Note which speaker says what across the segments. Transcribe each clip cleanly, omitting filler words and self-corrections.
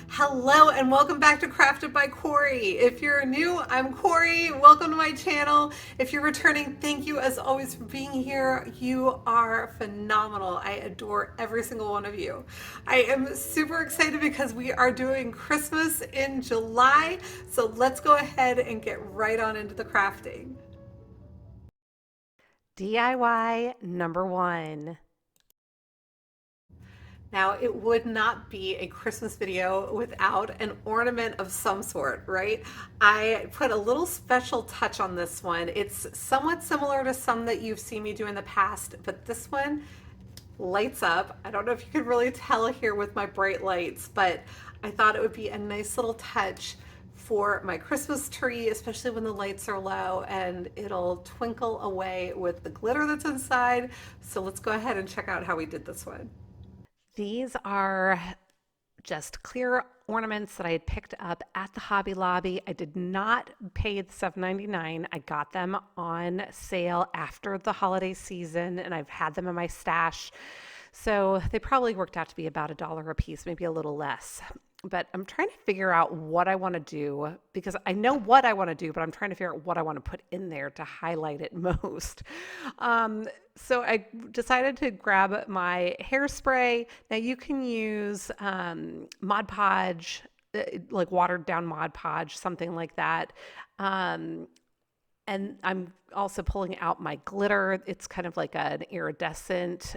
Speaker 1: Hello and welcome back to Crafted by Corie. If you're new, I'm Corie. Welcome to my channel. If you're returning, thank you as always for being here. You are phenomenal. I adore every single one of you. I am super excited because we are doing Christmas in July. So let's go ahead and get right on into the crafting.
Speaker 2: DIY number one.
Speaker 1: Now, it would not be a Christmas video without an ornament of some sort, right? I put a little special touch on this one. It's somewhat similar to some that you've seen me do in the past, but this one lights up. I don't know if you can really tell here with my bright lights, but I thought it would be a nice little touch for my Christmas tree, especially when the lights are low, and it'll twinkle away with the glitter that's inside. So let's go ahead and check out how we did this one.
Speaker 2: These are just clear ornaments that I had picked up at the Hobby Lobby. I did not pay the $7.99. I got them on sale after the holiday season, and I've had them in my stash. So they probably worked out to be about $1 a piece, maybe a little less. But I'm trying to figure out what I want to do because I know what I want to do, but I'm trying to figure out what I want to put in there to highlight it most. So I decided to grab my hairspray. Now you can use Mod Podge, like watered down Mod Podge, something like that. Um, and I'm also pulling out my glitter. It's kind of like an iridescent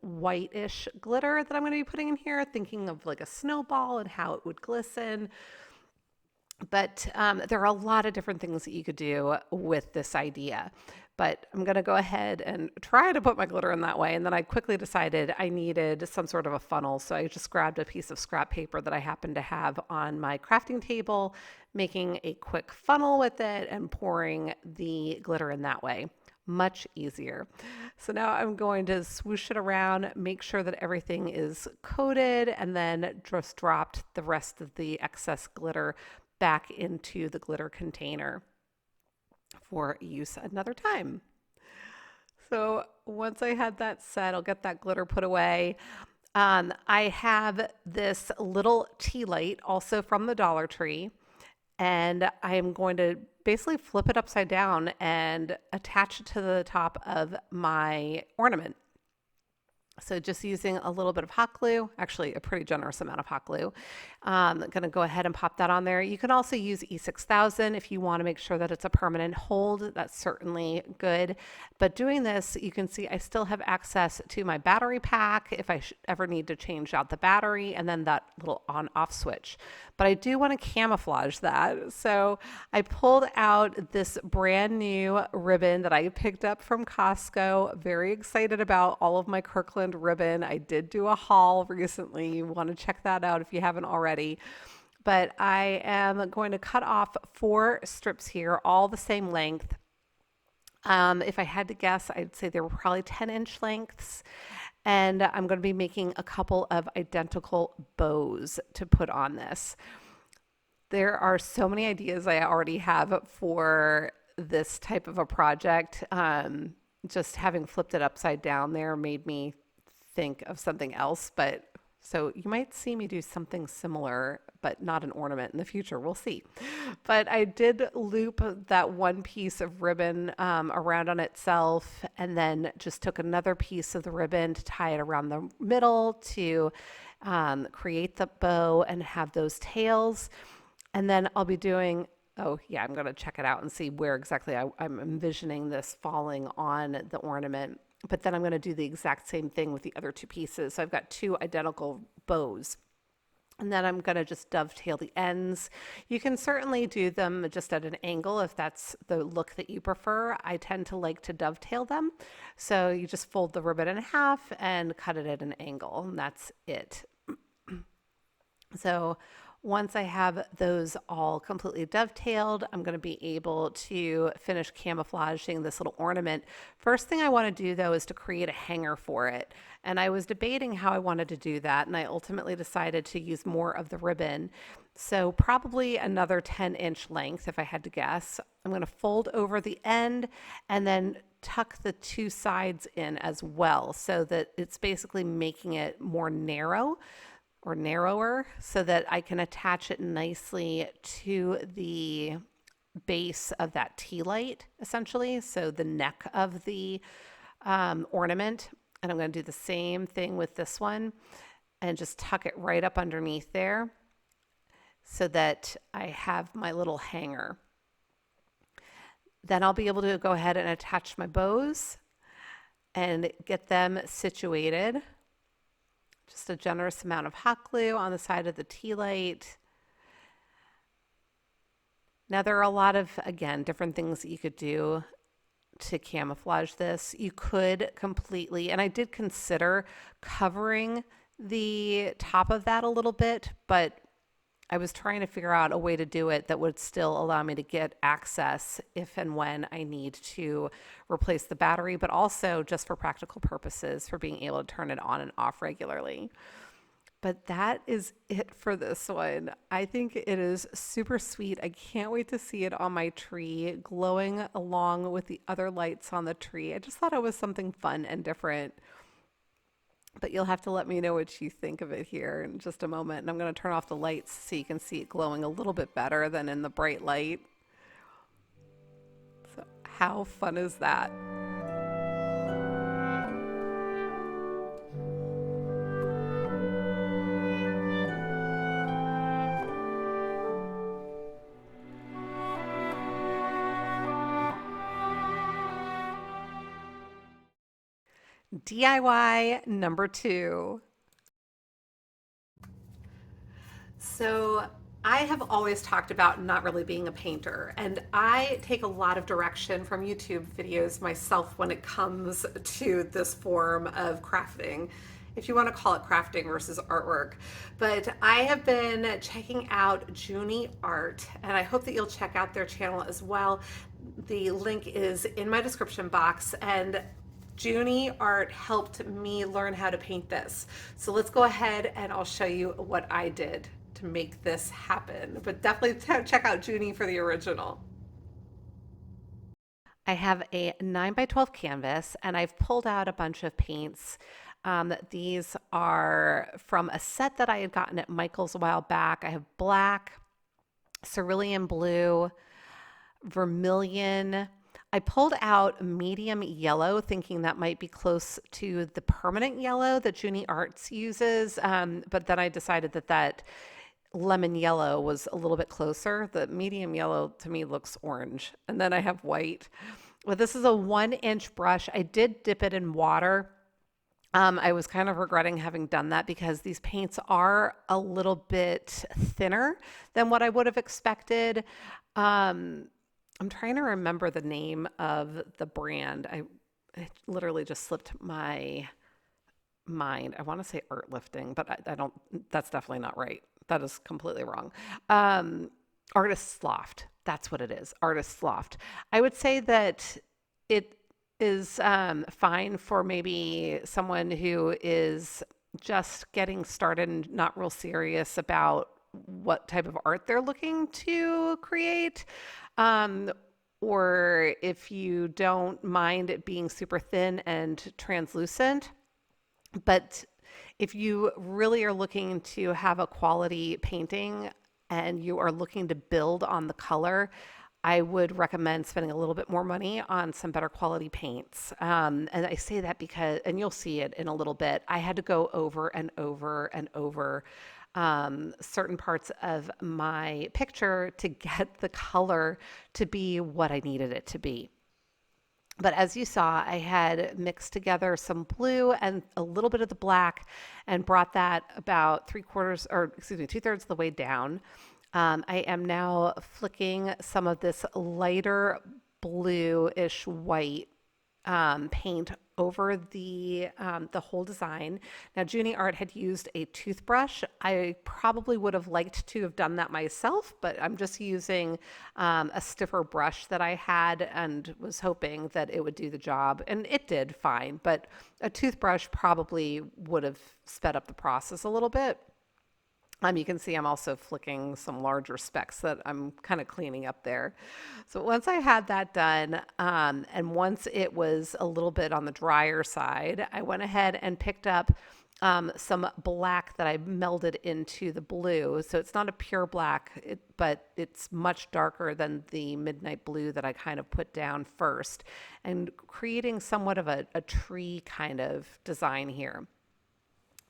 Speaker 2: whitish glitter that I'm going to be putting in here, thinking of like a snowball and how it would glisten. But there are a lot of different things that you could do with this idea. But I'm going to go ahead and try to put my glitter in that way. And then I quickly decided I needed some sort of a funnel. So I just grabbed a piece of scrap paper that I happened to have on my crafting table, making a quick funnel with it and pouring the glitter in that way. Much easier. So now I'm going to swoosh it around, make sure that everything is coated, and then just dropped the rest of the excess glitter back into the glitter container for use another time. So once I had that set, I'll get that glitter put away. I have this little tea light also from the Dollar Tree, and I am going to basically flip it upside down and attach it to the top of my ornament. So just using a little bit of hot glue, actually a pretty generous amount of hot glue. I'm going to go ahead and pop that on there. You can also use E6000 if you want to make sure that it's a permanent hold. That's certainly good. But doing this, you can see I still have access to my battery pack if I ever need to change out the battery, and then that little on-off switch. But I do want to camouflage that. So I pulled out this brand new ribbon that I picked up from Costco. Very excited about all of my Kirkland ribbon. I did do a haul recently. You want to check that out if you haven't already. But I am going to cut off 4 strips here, all the same length. If I had to guess, I'd say they were probably 10-inch lengths. And I'm going to be making a couple of identical bows to put on this. There are so many ideas I already have for this type of a project. Just having flipped it upside down there made me think of something else. But so you might see me do something similar, but not an ornament in the future. We'll see. But I did loop that one piece of ribbon around on itself, and then just took another piece of the ribbon to tie it around the middle to create the bow and have those tails. And then I'll be doing, oh yeah, I'm going to check it out and see where exactly I'm envisioning this falling on the ornament. But then I'm going to do the exact same thing with the other 2 pieces. So I've got 2 identical bows. And then I'm going to just dovetail the ends. You can certainly do them just at an angle if that's the look that you prefer. I tend to like to dovetail them. So you just fold the ribbon in half and cut it at an angle, and that's it. So once I have those all completely dovetailed, I'm going to be able to finish camouflaging this little ornament. First thing I want to do though is to create a hanger for it. And I was debating how I wanted to do that, and I ultimately decided to use more of the ribbon. So probably another 10-inch length if I had to guess. I'm going to fold over the end and then tuck the 2 sides in as well so that it's basically making it more narrow. or narrower so that I can attach it nicely to the base of that tea light, essentially. So the neck of the ornament. And I'm going to do the same thing with this one and just tuck it right up underneath there so that I have my little hanger. Then I'll be able to go ahead and attach my bows and get them situated. Just a generous amount of hot glue on the side of the tea light. Now there are a lot of, again, different things that you could do to camouflage this. You could completely, and I did consider covering the top of that a little bit, but I was trying to figure out a way to do it that would still allow me to get access if and when I need to replace the battery, but also just for practical purposes for being able to turn it on and off regularly. But that is it for this one. I think it is super sweet. I can't wait to see it on my tree, glowing along with the other lights on the tree. I just thought it was something fun and different. But you'll have to let me know what you think of it here in just a moment. And I'm going to turn off the lights so you can see it glowing a little bit better than in the bright light. So how fun is that? DIY number 2.
Speaker 1: So I have always talked about not really being a painter, and I take a lot of direction from YouTube videos myself when it comes to this form of crafting, if you want to call it crafting versus artwork. But I have been checking out Junie Art, and I hope that you'll check out their channel as well. The link is in my description box, and Junie Art helped me learn how to paint this. So let's go ahead and I'll show you what I did to make this happen. But definitely check out Junie for the original.
Speaker 2: I have a 9x12 canvas and I've pulled out a bunch of paints. These are from a set that I had gotten at Michael's a while back. I have black, cerulean blue, vermilion. I pulled out medium yellow, thinking that might be close to the permanent yellow that Junie Arts uses, but then I decided that lemon yellow was a little bit closer. The medium yellow to me looks orange. And then I have white. Well, this is a 1-inch brush. I did dip it in water. I was kind of regretting having done that because these paints are a little bit thinner than what I would have expected. I'm trying to remember the name of the brand. It literally just slipped my mind. I want to say Art Lifting, but I don't, that's definitely not right. That is completely wrong. Artist's Loft. That's what it is. Artist's Loft. I would say that it is fine for maybe someone who is just getting started and not real serious about what type of art they're looking to create. Or if you don't mind it being super thin and translucent. But if you really are looking to have a quality painting and you are looking to build on the color, I would recommend spending a little bit more money on some better quality paints. And I say that because, and you'll see it in a little bit, I had to go over and over and over certain parts of my picture to get the color to be what I needed it to be. But as you saw, I had mixed together some blue and a little bit of the black and brought that about 2/3 of the way down. I am now flicking some of this lighter bluish white paint over the whole design. Now, Junie Art had used a toothbrush. I probably would have liked to have done that myself, but I'm just using a stiffer brush that I had and was hoping that it would do the job. And it did fine, but a toothbrush probably would have sped up the process a little bit. You can see I'm also flicking some larger specks that I'm kind of cleaning up there. So once I had that done, and once it was a little bit on the drier side, I went ahead and picked up some black that I melded into the blue. So it's not a pure black, but it's much darker than the midnight blue that I kind of put down first, and creating somewhat of a tree kind of design here.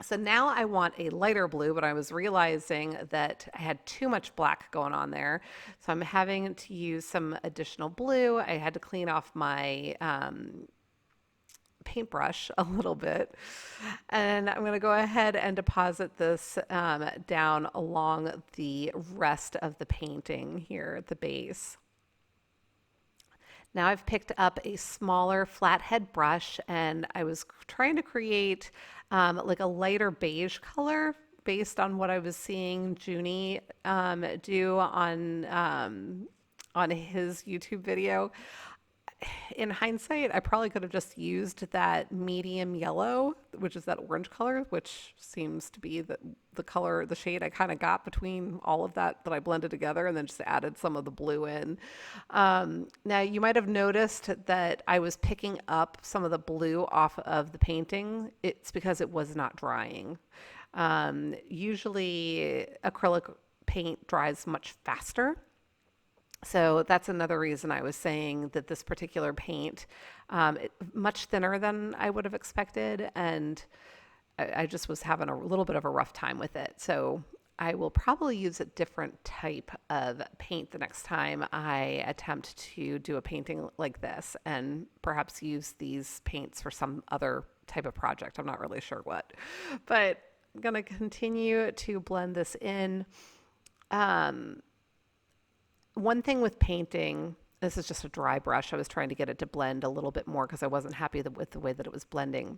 Speaker 2: So now I want a lighter blue, but I was realizing that I had too much black going on there. So I'm having to use some additional blue. I had to clean off my paintbrush a little bit. And I'm going to go ahead and deposit this down along the rest of the painting here at the base. Now I've picked up a smaller flathead brush, and I was trying to create like a lighter beige color based on what I was seeing Junie do on his YouTube video. In hindsight, I probably could have just used that medium yellow, which is that orange color, which seems to be the color, the shade I kind of got between all of that I blended together, and then just added some of the blue in. Now, you might have noticed that I was picking up some of the blue off of the painting. It's because it was not drying. Usually, acrylic paint dries much faster. So that's another reason I was saying that this particular paint, much thinner than I would have expected, and I just was having a little bit of a rough time with it. So I will probably use a different type of paint the next time I attempt to do a painting like this, and perhaps use these paints for some other type of project. I'm not really sure what, but I'm going to continue to blend this in. One thing with painting, this is just a dry brush. I was trying to get it to blend a little bit more because I wasn't happy with the way that it was blending.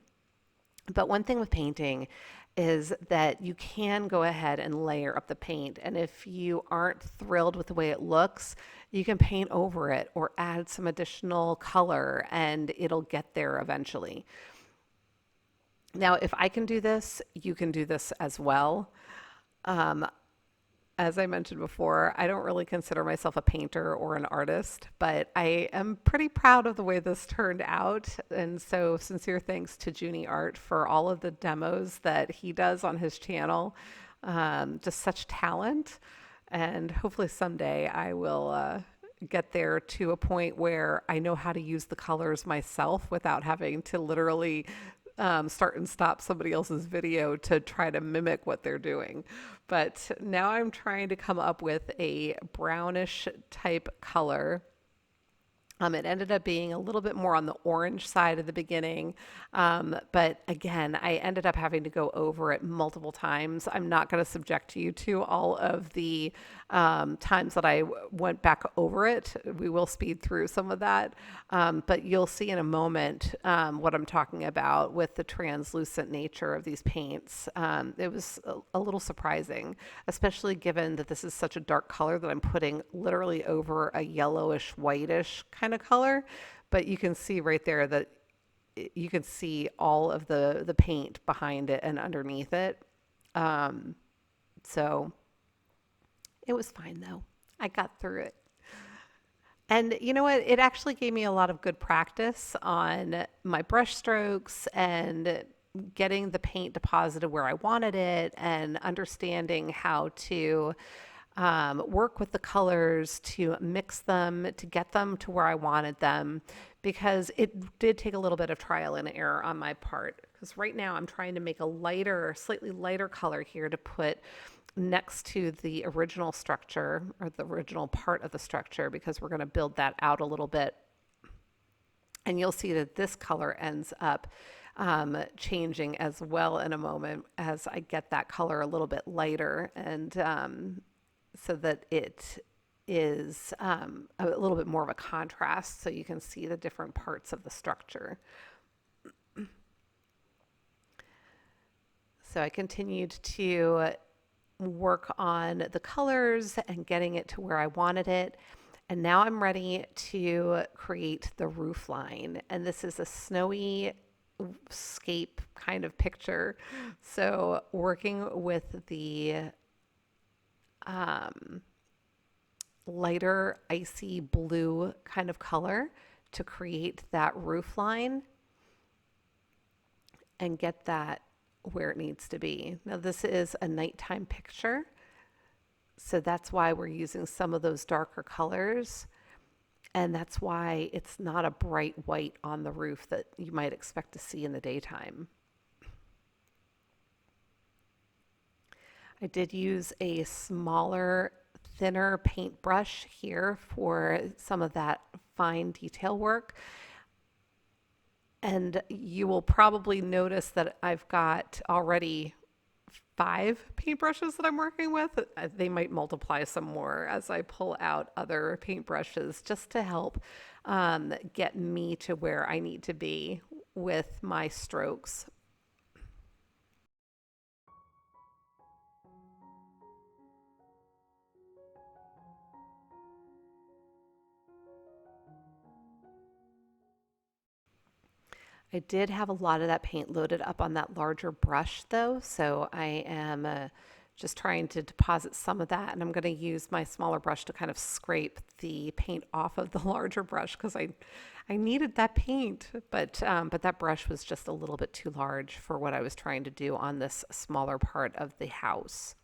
Speaker 2: But one thing with painting is that you can go ahead and layer up the paint. And if you aren't thrilled with the way it looks, you can paint over it or add some additional color, and it'll get there eventually. Now, if I can do this, you can do this as well. As I mentioned before, I don't really consider myself a painter or an artist, but I am pretty proud of the way this turned out. And so sincere thanks to Junie Art for all of the demos that he does on his channel. Just such talent. And hopefully someday I will get there to a point where I know how to use the colors myself without having to literally start and stop somebody else's video to try to mimic what they're doing. But now I'm trying to come up with a brownish type color. It ended up being a little bit more on the orange side at the beginning. But again, I ended up having to go over it multiple times. I'm not going to subject you to all of the times that I went back over it. We will speed through some of that. But you'll see in a moment what I'm talking about with the translucent nature of these paints. It was a little surprising, especially given that this is such a dark color that I'm putting literally over a yellowish, whitish kind of color. But you can see right there that you can see all of the paint behind it and underneath it. So it was fine though. I got through it. And you know what? It actually gave me a lot of good practice on my brush strokes and getting the paint deposited where I wanted it, and understanding how to work with the colors, to mix them, to get them to where I wanted them, because it did take a little bit of trial and error on my part. Because right now I'm trying to make a lighter, slightly lighter color here to put next to the original structure, or the original part of the structure, because we're going to build that out a little bit. And you'll see that this color ends up changing as well in a moment as I get that color a little bit lighter, and so that it is a little bit more of a contrast, so you can see the different parts of the structure. So I continued to work on the colors and getting it to where I wanted it. And now I'm ready to create the roof line. And this is a snowy scape kind of picture. So working with the um, lighter icy blue kind of color to create that roof line and get that where it needs to be. Now this is a nighttime picture, so that's why we're using some of those darker colors, and that's why it's not a bright white on the roof that you might expect to see in the daytime. I did use a smaller, thinner paintbrush here for some of that fine detail work. And you will probably notice that I've got already 5 paintbrushes that I'm working with. They might multiply some more as I pull out other paintbrushes just to help get me to where I need to be with my strokes. I did have a lot of that paint loaded up on that larger brush though, so I am just trying to deposit some of that, and I'm going to use my smaller brush to kind of scrape the paint off of the larger brush because I needed that paint, but that brush was just a little bit too large for what I was trying to do on this smaller part of the house.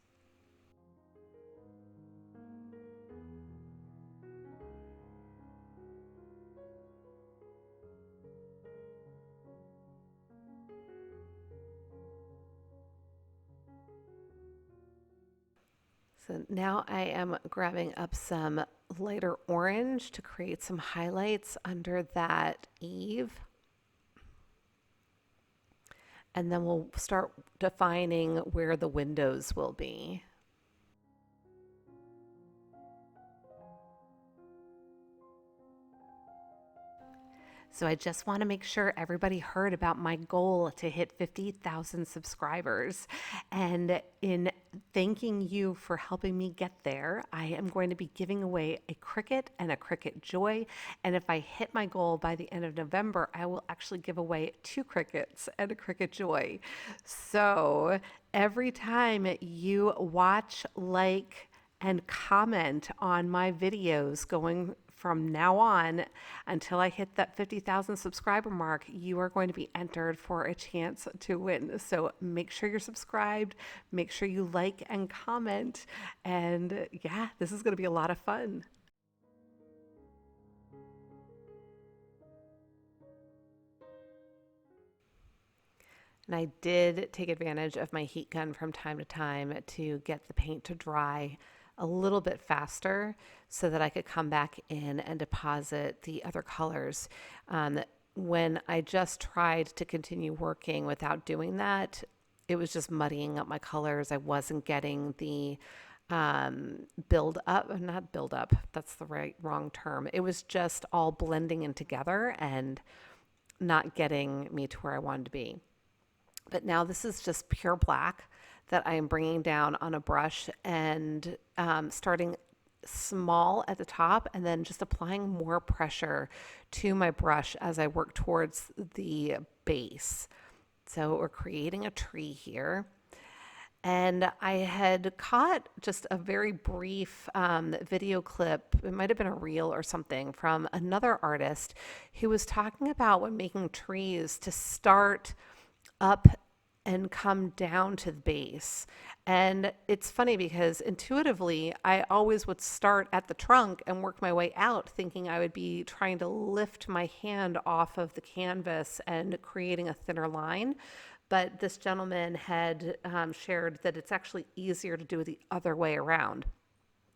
Speaker 2: So now I am grabbing up some lighter orange to create some highlights under that eave. And then we'll start defining where the windows will be. So I just want to make sure everybody heard about my goal to hit 50,000 subscribers. And in thanking you for helping me get there, I am going to be giving away a Cricut and a Cricut Joy. And if I hit my goal by the end of November, I will actually give away 2 Cricuts and a Cricut Joy. So every time you watch, like, and comment on my videos going from now on until I hit that 50,000 subscriber mark, you are going to be entered for a chance to win. So make sure you're subscribed, make sure you like and comment, and yeah, this is going to be a lot of fun. And I did take advantage of my heat gun from time to time to get the paint to dry a little bit faster so that I could come back in and deposit the other colors. When I just tried to continue working without doing that, it was just muddying up my colors. I wasn't getting the build up, not build up, that's the wrong term. It was just all blending in together and not getting me to where I wanted to be. But now this is just pure black that I am bringing down on a brush and starting small at the top and then just applying more pressure to my brush as I work towards the base. So we're creating a tree here. And I had caught just a very brief video clip, it might have been a reel or something, from another artist who was talking about when making trees to start up and come down to the base. And it's funny because intuitively, I always would start at the trunk and work my way out, thinking I would be trying to lift my hand off of the canvas and creating a thinner line. But this gentleman had shared that it's actually easier to do it the other way around.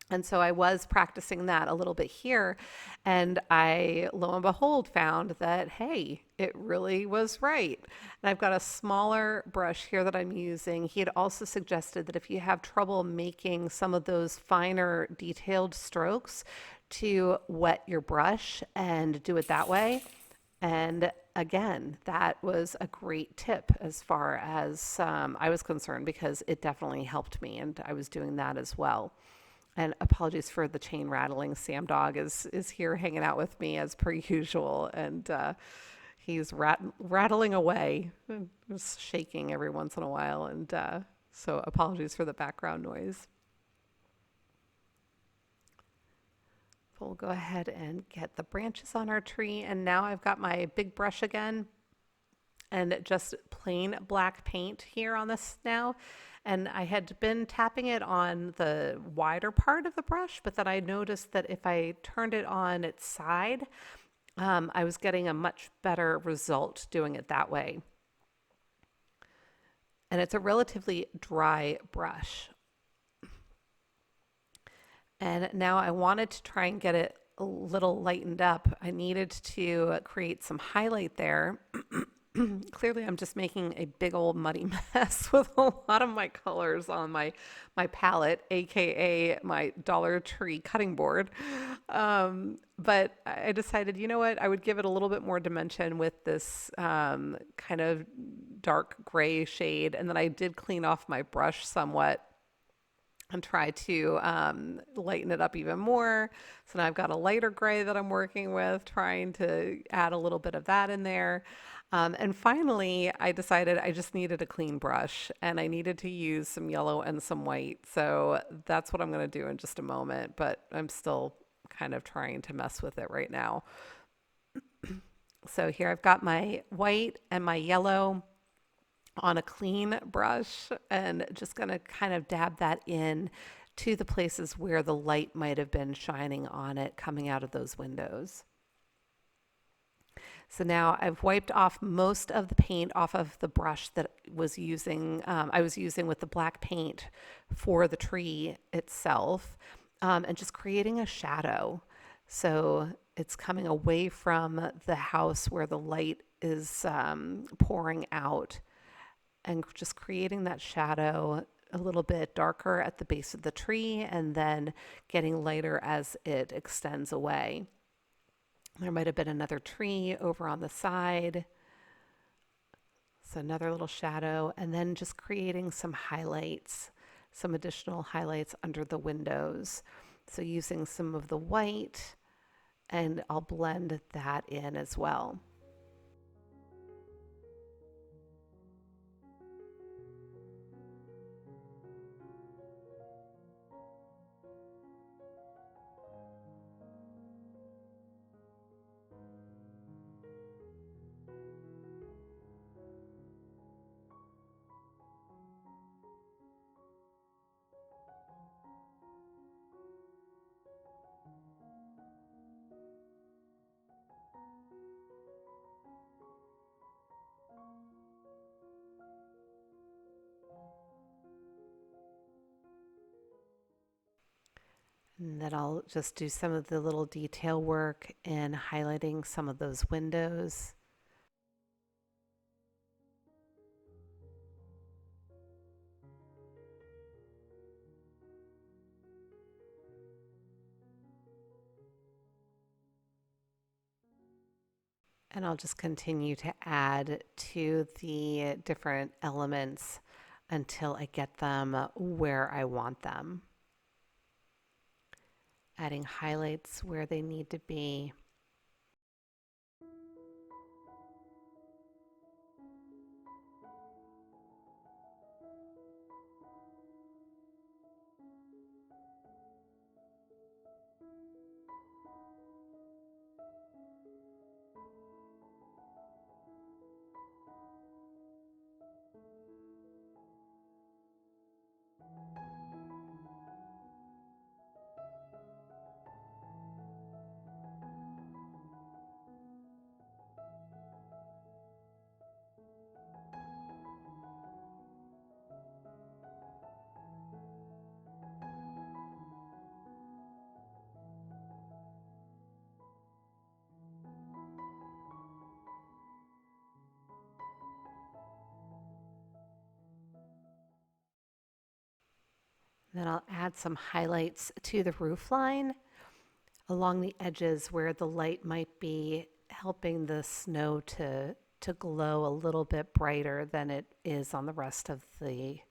Speaker 2: And so I was practicing that a little bit here, and I, lo and behold, found that, hey, it really was right. And I've got a smaller brush here that I'm using. He had also suggested that if you have trouble making some of those finer detailed strokes, to wet your brush and do it that way. And again, that was a great tip as far as I was concerned, because it definitely helped me, and I was doing that as well. And apologies for the chain rattling. Sam Dog is here hanging out with me as per usual, and he's rattling away, just shaking every once in a while, and so apologies for the background noise. So we'll go ahead and get the branches on our tree. And now I've got my big brush again and just plain black paint here on this now. And I had been tapping it on the wider part of the brush, but then I noticed that if I turned it on its side, I was getting a much better result doing it that way. And it's a relatively dry brush. And now I wanted to try and get it a little lightened up. I needed to create some highlight there. Clearly, I'm just making a big old muddy mess with a lot of my colors on my palette, aka my Dollar Tree cutting board. But I decided, you know what, I would give it a little bit more dimension with this kind of dark gray shade. And then I did clean off my brush somewhat and try to lighten it up even more. So now I've got a lighter gray that I'm working with, trying to add a little bit of that in there. And finally, I decided I just needed a clean brush and I needed to use some yellow and some white. So that's what I'm going to do in just a moment, but I'm still kind of trying to mess with it right now. So here I've got my white and my yellow on a clean brush and just going to kind of dab that in to the places where the light might have been shining on it coming out of those windows. So now I've wiped off most of the paint off of the brush that I was using with the black paint for the tree itself, and just creating a shadow. So it's coming away from the house where the light is pouring out, and just creating that shadow a little bit darker at the base of the tree and then getting lighter as it extends away. There might have been another tree over on the side. So another little shadow, and then just creating some highlights, some additional highlights under the windows. So using some of the white, and I'll blend that in as well. And then I'll just do some of the little detail work in highlighting some of those windows. And I'll just continue to add to the different elements until I get them where I want them. Adding highlights where they need to be. Then I'll add some highlights to the roof line along the edges where the light might be helping the snow to glow a little bit brighter than it is on the rest of the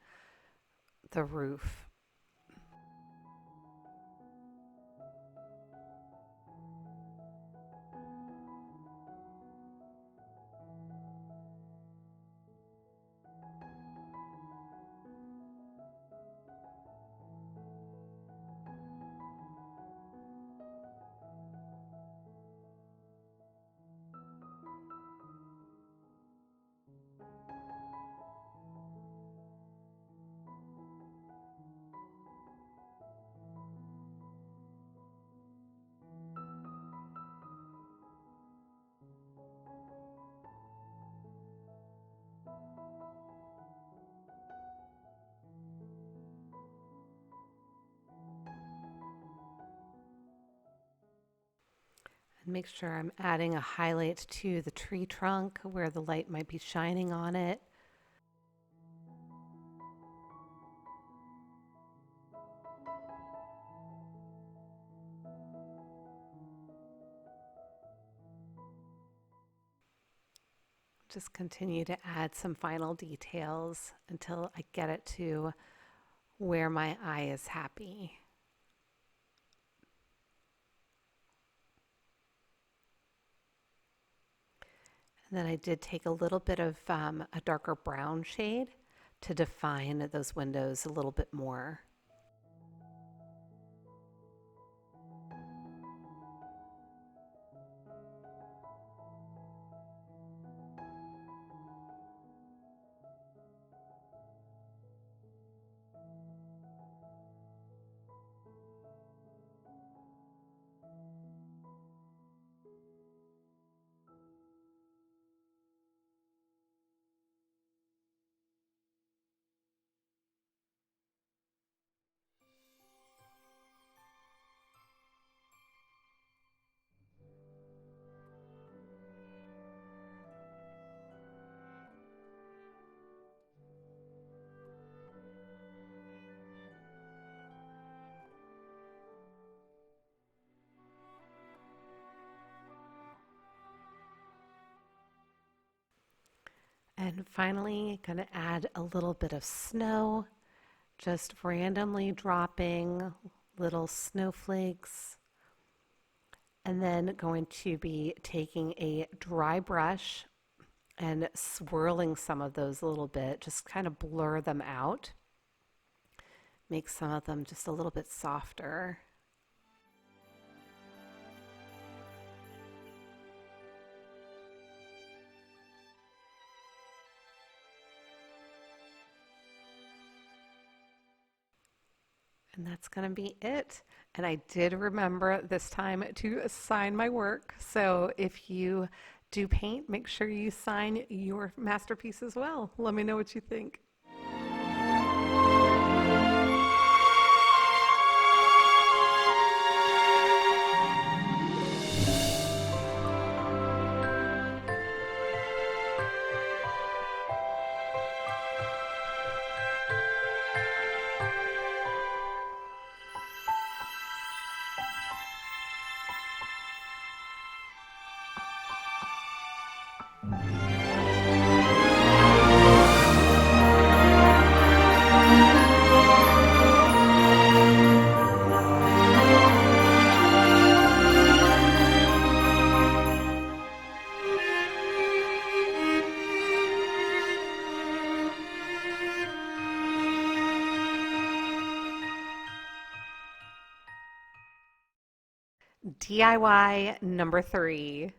Speaker 2: roof. Make sure I'm adding a highlight to the tree trunk where the light might be shining on it. Just continue to add some final details until I get it to where my eye is happy. And then I did take a little bit of a darker brown shade to define those windows a little bit more. And finally, going to add a little bit of snow, just randomly dropping little snowflakes. And then going to be taking a dry brush and swirling some of those a little bit, just kind of blur them out. Make some of them just a little bit softer. And that's going to be it. And I did remember this time to sign my work. So if you do paint, make sure you sign your masterpiece as well. Let me know what you think. DIY number 3.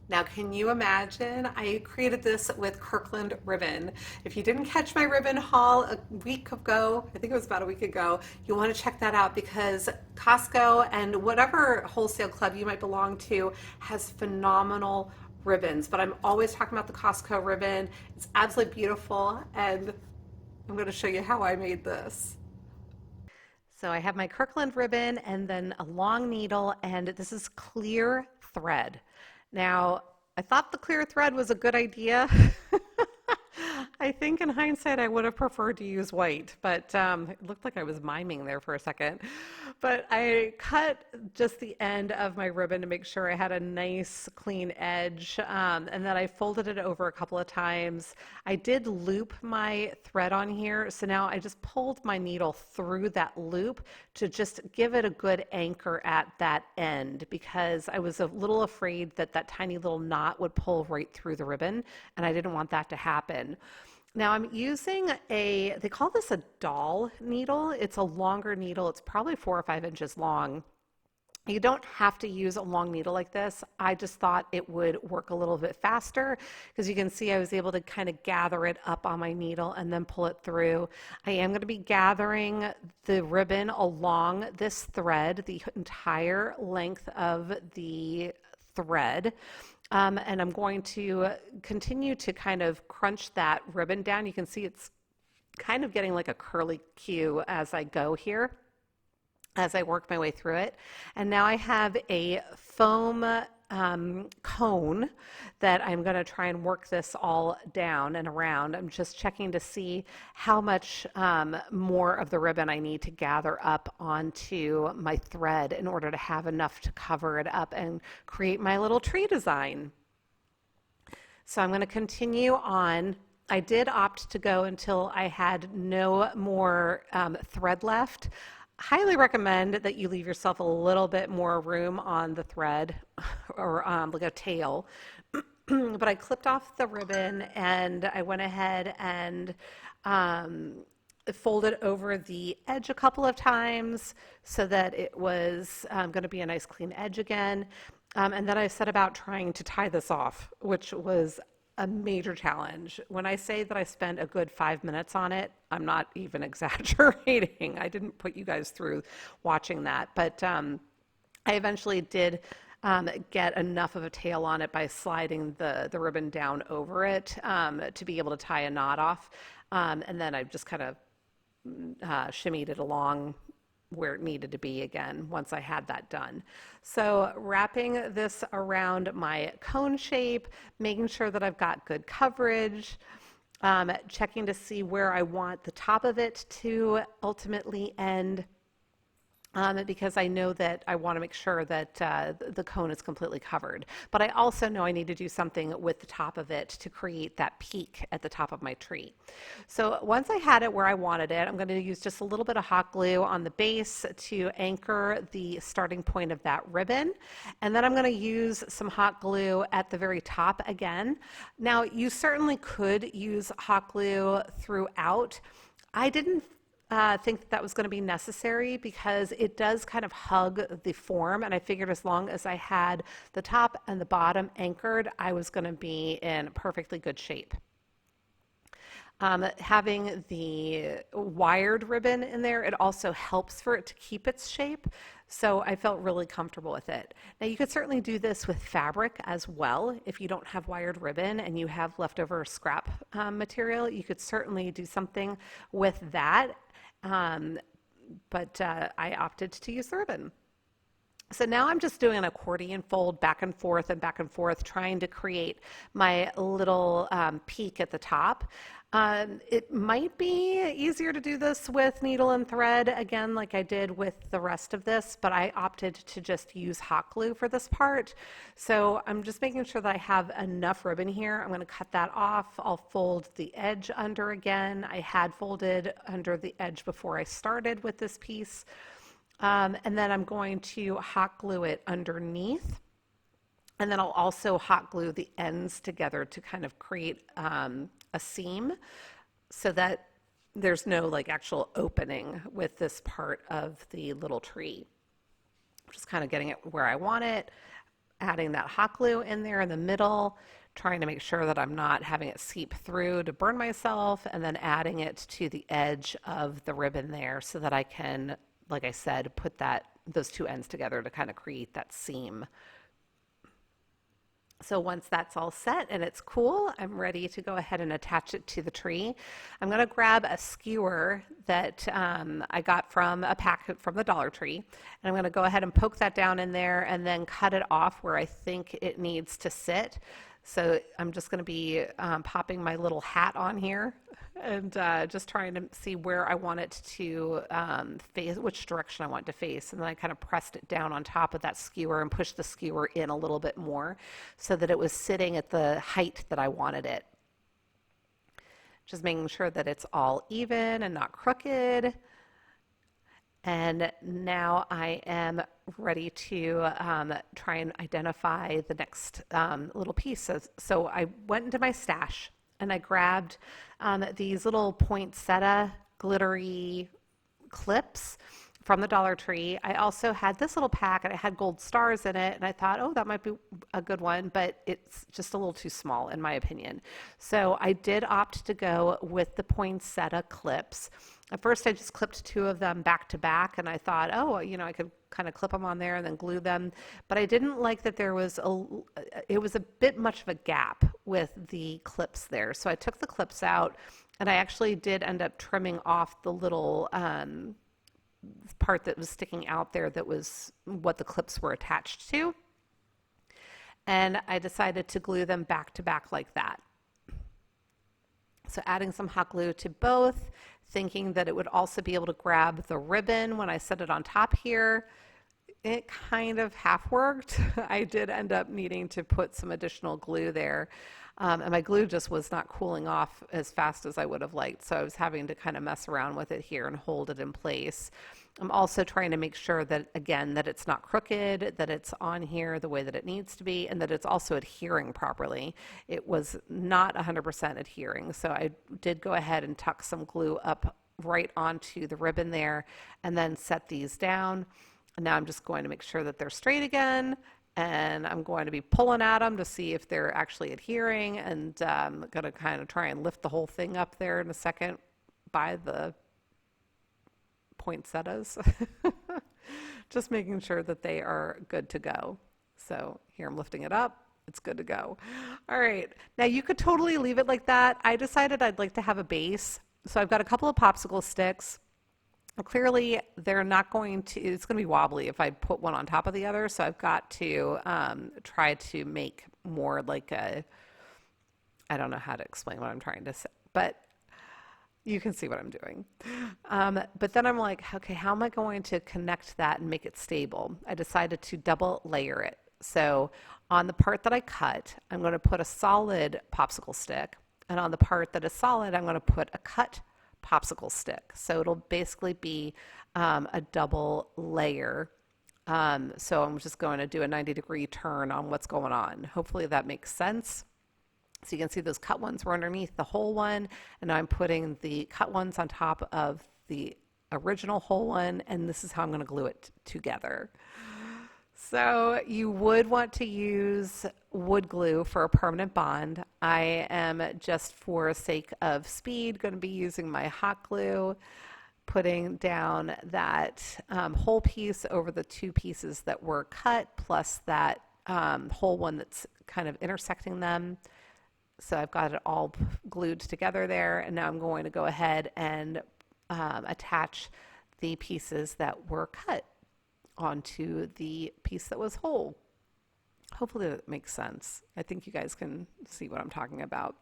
Speaker 1: Now, can you imagine? I created this with Kirkland ribbon. If you didn't catch my ribbon haul a week ago, I think it was about a week ago, you want to check that out because Costco and whatever wholesale club you might belong to has phenomenal ribbons. But I'm always talking about the Costco ribbon. It's absolutely beautiful, and I'm going to show you how I made this.
Speaker 2: So I have my Kirkland ribbon and then a long needle, and this is clear thread. Now, I thought the clear thread was a good idea. I think in hindsight I would have preferred to use white, but it looked like I was miming there for a second. But I cut just the end of my ribbon to make sure I had a nice clean edge, and then I folded it over a couple of times. I did loop my thread on here, so now I just pulled my needle through that loop to just give it a good anchor at that end, because I was a little afraid that that tiny little knot would pull right through the ribbon, and I didn't want that to happen. Now I'm using they call this a doll needle. It's a longer needle. It's probably 4 or 5 inches long. You don't have to use a long needle like this. I just thought it would work a little bit faster because you can see I was able to kind of gather it up on my needle and then pull it through. I am going to be gathering the ribbon along this thread, the entire length of the thread. And I'm going to continue to kind of crunch that ribbon down. You can see it's kind of getting like a curly Q as I go here. as I work my way through it. And now I have a foam cone that I'm going to try and work this all down and around. I'm just checking to see how much more of the ribbon I need to gather up onto my thread in order to have enough to cover it up and create my little tree design. So I'm going to continue on. I did opt to go until I had no more thread left. Highly recommend that you leave yourself a little bit more room on the thread or like a tail. But I clipped off the ribbon and I went ahead and folded over the edge a couple of times so that it was going to be a nice clean edge again. And then I set about trying to tie this off, which was a major challenge. When I say that I spent a good 5 minutes on it, I'm not even exaggerating. I didn't put you guys through watching that, but I eventually did get enough of a tail on it by sliding the ribbon down over it to be able to tie a knot off. And then I just kind of shimmied it along where it needed to be again once I had that done. So wrapping this around my cone shape, making sure that I've got good coverage, checking to see where I want the top of it to ultimately end. Because I know that I want to make sure that the cone is completely covered. But I also know I need to do something with the top of it to create that peak at the top of my tree. So once I had it where I wanted it, I'm going to use just a little bit of hot glue on the base to anchor the starting point of that ribbon. And then I'm going to use some hot glue at the very top again. Now, you certainly could use hot glue throughout. I didn't think that was going to be necessary because it does kind of hug the form, and I figured as long as I had the top and the bottom anchored, I was going to be in perfectly good shape. Having the wired ribbon in there, it also helps for it to keep its shape. So I felt really comfortable with it. Now you could certainly do this with fabric as well. If you don't have wired ribbon and you have leftover scrap material, you could certainly do something with that. But I opted to use the ribbon. So now I'm just doing an accordion fold back and forth, trying to create my little peak at the top. It might be easier to do this with needle and thread, again, like I did with the rest of this, but I opted to just use hot glue for this part. So I'm just making sure that I have enough ribbon here. I'm going to cut that off. I'll fold the edge under again. I had folded under the edge before I started with this piece. And then I'm going to hot glue it underneath. And then I'll also hot glue the ends together to kind of create a seam so that there's no like actual opening with this part of the little tree. Just kind of getting it where I want it, adding that hot glue in there in the middle, trying to make sure that I'm not having it seep through to burn myself, and then adding it to the edge of the ribbon there so that I can, like I said, put those two ends together to kind of create that seam. So once that's all set and it's cool, I'm ready to go ahead and attach it to the tree. I'm going to grab a skewer that I got from a pack from the Dollar Tree, and I'm going to go ahead and poke that down in there and then cut it off where I think it needs to sit. So I'm just going to be popping my little hat on here and just trying to see where I want it to face, which direction I want it to face. And then I kind of pressed it down on top of that skewer and pushed the skewer in a little bit more so that it was sitting at the height that I wanted it. Just making sure that it's all even and not crooked. And now I am ready to try and identify the next little pieces. So I went into my stash and I grabbed these little poinsettia glittery clips from the Dollar Tree. I also had this little pack and it had gold stars in it, and I thought, oh, that might be a good one, but it's just a little too small in my opinion. So I did opt to go with the poinsettia clips. At first I just clipped two of them back to back, and I thought, oh, I could kind of clip them on there and then glue them, but I didn't like that it was a bit much of a gap with the clips there. So I took the clips out, and I actually did end up trimming off the little part that was sticking out there that was what the clips were attached to. And I decided to glue them back to back like that. So adding some hot glue to both, thinking that it would also be able to grab the ribbon when I set it on top here. It kind of half worked. I did end up needing to put some additional glue there. And my glue just was not cooling off as fast as I would have liked. So I was having to kind of mess around with it here and hold it in place. I'm also trying to make sure that, again, that it's not crooked, that it's on here the way that it needs to be, and that it's also adhering properly. It was not 100% adhering. So I did go ahead and tuck some glue up right onto the ribbon there and then set these down. And now I'm just going to make sure that they're straight again, and I'm going to be pulling at them to see if they're actually adhering, and I'm going to kind of try and lift the whole thing up there in a second by the poinsettias. Just making sure that they are good to go. So here I'm lifting it up. It's good to go. All right. Now you could totally leave it like that. I decided I'd like to have a base. So I've got a couple of popsicle sticks. Clearly, they're not going to, it's going to be wobbly if I put one on top of the other. So I've got to try to make more like a, I don't know how to explain what I'm trying to say, but you can see what I'm doing. But then I'm like, okay, how am I going to connect that and make it stable? I decided to double layer it. So on the part that I cut, I'm going to put a solid popsicle stick. And on the part that is solid, I'm going to put a cut popsicle stick. So it'll basically be a double layer. So I'm just going to do a 90-degree turn on what's going on. Hopefully that makes sense. So you can see those cut ones were underneath the whole one, and now I'm putting the cut ones on top of the original whole one, and this is how I'm going to glue it together. So you would want to use wood glue for a permanent bond. I am, just for sake of speed, going to be using my hot glue, putting down that whole piece over the two pieces that were cut, plus that whole one that's kind of intersecting them. So I've got it all glued together there, and now I'm going to go ahead and attach the pieces that were cut onto the piece that was whole. Hopefully that makes sense. I think you guys can see what I'm talking about.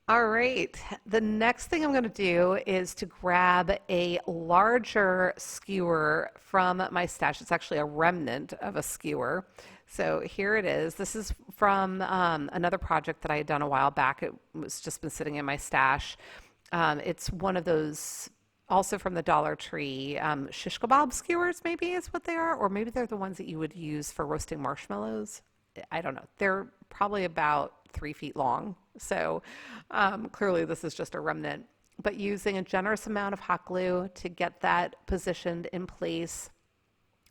Speaker 2: All right, the next thing I'm going to do is to grab a larger skewer from my stash. It's actually a remnant of a skewer. So here it is. This is from another project that I had done a while back. It was just been sitting in my stash. It's one of those, also from the Dollar Tree, shish kebab skewers maybe is what they are, or maybe they're the ones that you would use for roasting marshmallows. I don't know. They're probably about 3 feet long. So clearly this is just a remnant, but using a generous amount of hot glue to get that positioned in place.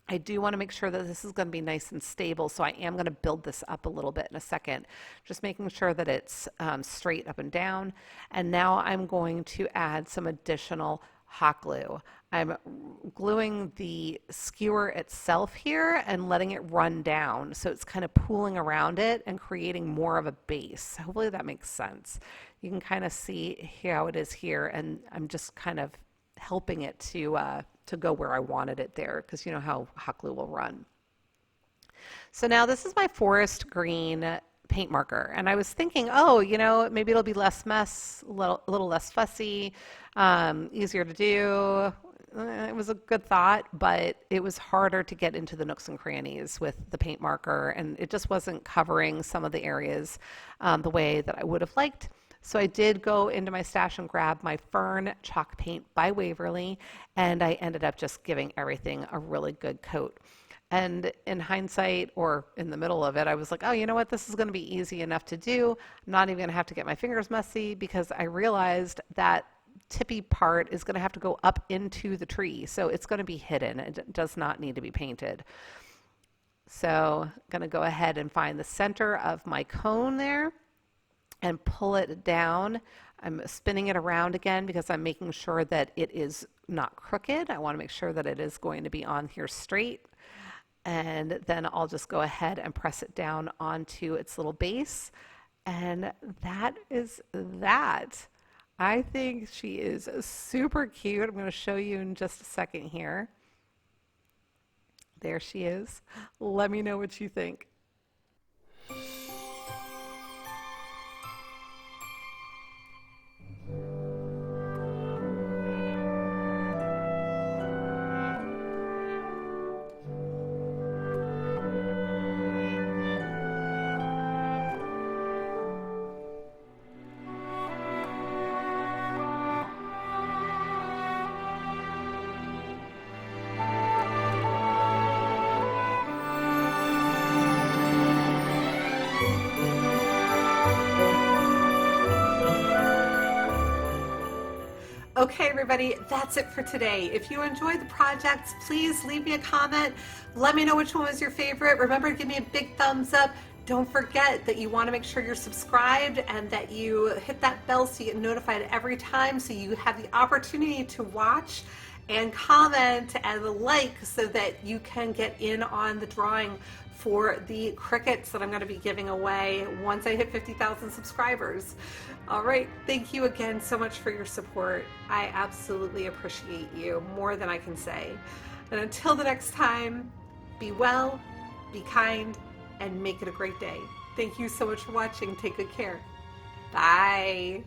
Speaker 2: I do want to make sure that this is going to be nice and stable, so I am going to build this up a little bit in a second, just making sure that it's straight up and down. And now I'm going to add some additional hot glue. I'm gluing the skewer itself here and letting it run down, so it's kind of pooling around it and creating more of a base. Hopefully that makes sense. You can kind of see how it is here, and I'm just kind of helping it to go where I wanted it there, because you know how hot glue will run. So now this is my forest green paint marker, and I was thinking, oh, you know, maybe it'll be less mess, a little less fussy, easier to do. It was a good thought, but it was harder to get into the nooks and crannies with the paint marker, and it just wasn't covering some of the areas the way that I would have liked. So I did go into my stash and grab my Fern chalk paint by Waverly, and I ended up just giving everything a really good coat. And in hindsight, or in the middle of it, I was like, oh, you know what? This is going to be easy enough to do. I'm not even going to have to get my fingers messy, because I realized that tippy part is going to have to go up into the tree. So it's going to be hidden. It does not need to be painted. So I'm going to go ahead and find the center of my cone there and pull it down. I'm spinning it around again because I'm making sure that it is not crooked. I want to make sure that it is going to be on here straight. And then I'll just go ahead and press it down onto its little base. And that is that. I think she is super cute. I'm going to show you in just a second here. There she is. Let me know what you think.
Speaker 1: Okay, everybody, that's it for today. If you enjoyed the projects, please leave me a comment. Let me know which one was your favorite. Remember to give me a big thumbs up. Don't forget that you want to make sure you're subscribed and that you hit that bell so you get notified every time, so you have the opportunity to watch and comment and like so that you can get in on the drawing for the crickets that I'm going to be giving away once I hit 50,000 subscribers. All right, thank you again so much for your support. I absolutely appreciate you more than I can say. And until the next time, be well, be kind, and make it a great day. Thank you so much for watching. Take good care. Bye.